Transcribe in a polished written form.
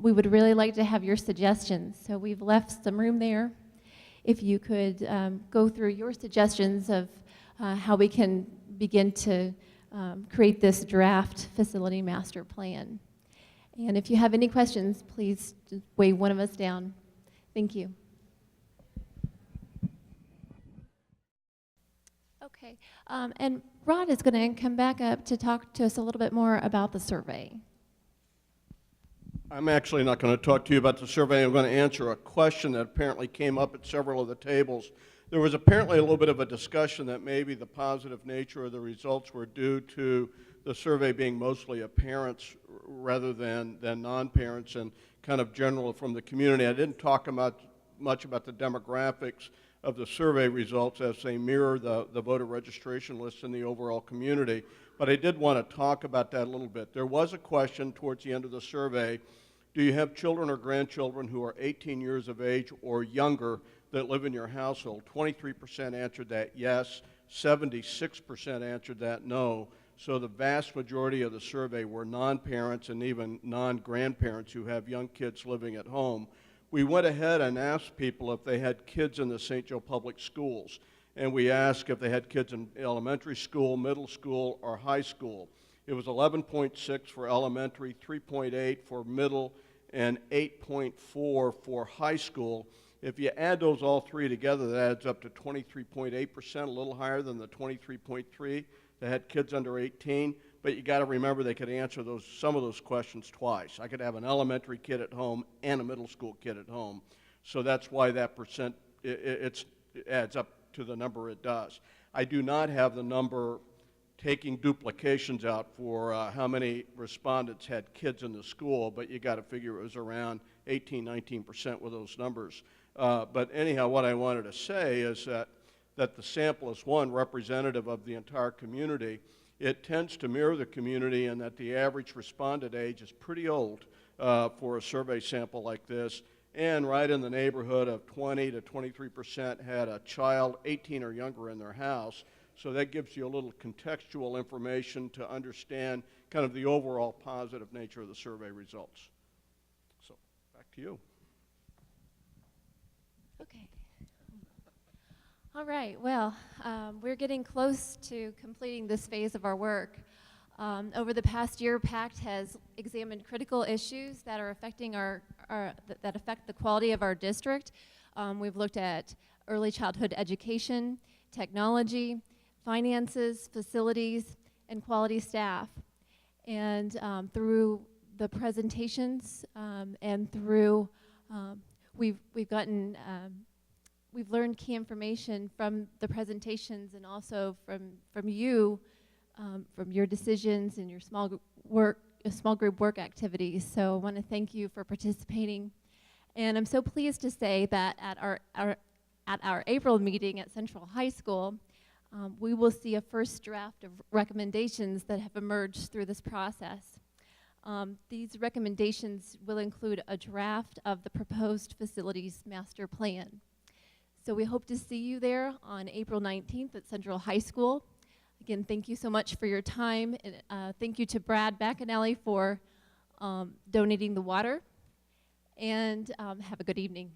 we would really like to have your suggestions. So we've left some room there. If you could go through your suggestions of how we can begin to create this draft facility master plan. And if you have any questions, please just wave one of us down. Thank you. Okay, and Rod is going to come back up to talk to us a little bit more about the survey. I'm actually not going to talk to you about the survey. I'm going to answer a question that apparently came up at several of the tables. There was apparently a little bit of a discussion that maybe the positive nature of the results were due to the survey being mostly of parents rather than non-parents and kind of general from the community. I didn't talk much about the demographics of the survey results as they mirror the voter registration list in the overall community. But I did want to talk about that a little bit. There was a question towards the end of the survey, do you have children or grandchildren who are 18 years of age or younger that live in your household? 23% answered that yes, 76% answered that no. So the vast majority of the survey were non-parents and even non-grandparents who have young kids living at home. We went ahead and asked people if they had kids in the St. Joe Public Schools. And we asked if they had kids in elementary school, middle school, or high school. It was 11.6 for elementary, 3.8 for middle, and 8.4 for high school. If you add those all three together, that adds up to 23.8%, a little higher than the 23.3 that had kids under 18. But you got to remember they could answer some of those questions twice. I could have an elementary kid at home and a middle school kid at home. So that's why that percent, it adds up to the number it does. I do not have the number taking duplications out for how many respondents had kids in the school, but you got to figure it was around 18, 19% with those numbers. But anyhow, what I wanted to say is that the sample is one representative of the entire community. It tends to mirror the community in that the average respondent age is pretty old for a survey sample like this. And right in the neighborhood of 20 to 23% had a child 18 or younger in their house. So that gives you a little contextual information to understand kind of the overall positive nature of the survey results. So back to you. Okay. All right, well, we're getting close to completing this phase of our work. Over the past year, PACT has examined critical issues that are affecting that affect the quality of our district. We've looked at early childhood education, technology, finances, facilities, and quality staff. And through the presentations and through we've learned key information from the presentations and also from you. From your decisions and your small group work activities. So I want to thank you for participating. And I'm so pleased to say that at our April meeting at Central High School, we will see a first draft of recommendations that have emerged through this process. These recommendations will include a draft of the proposed facilities master plan. So we hope to see you there on April 19th at Central High School. Again, thank you so much for your time. And, thank you to Brad Bacanelli for donating the water. And have a good evening.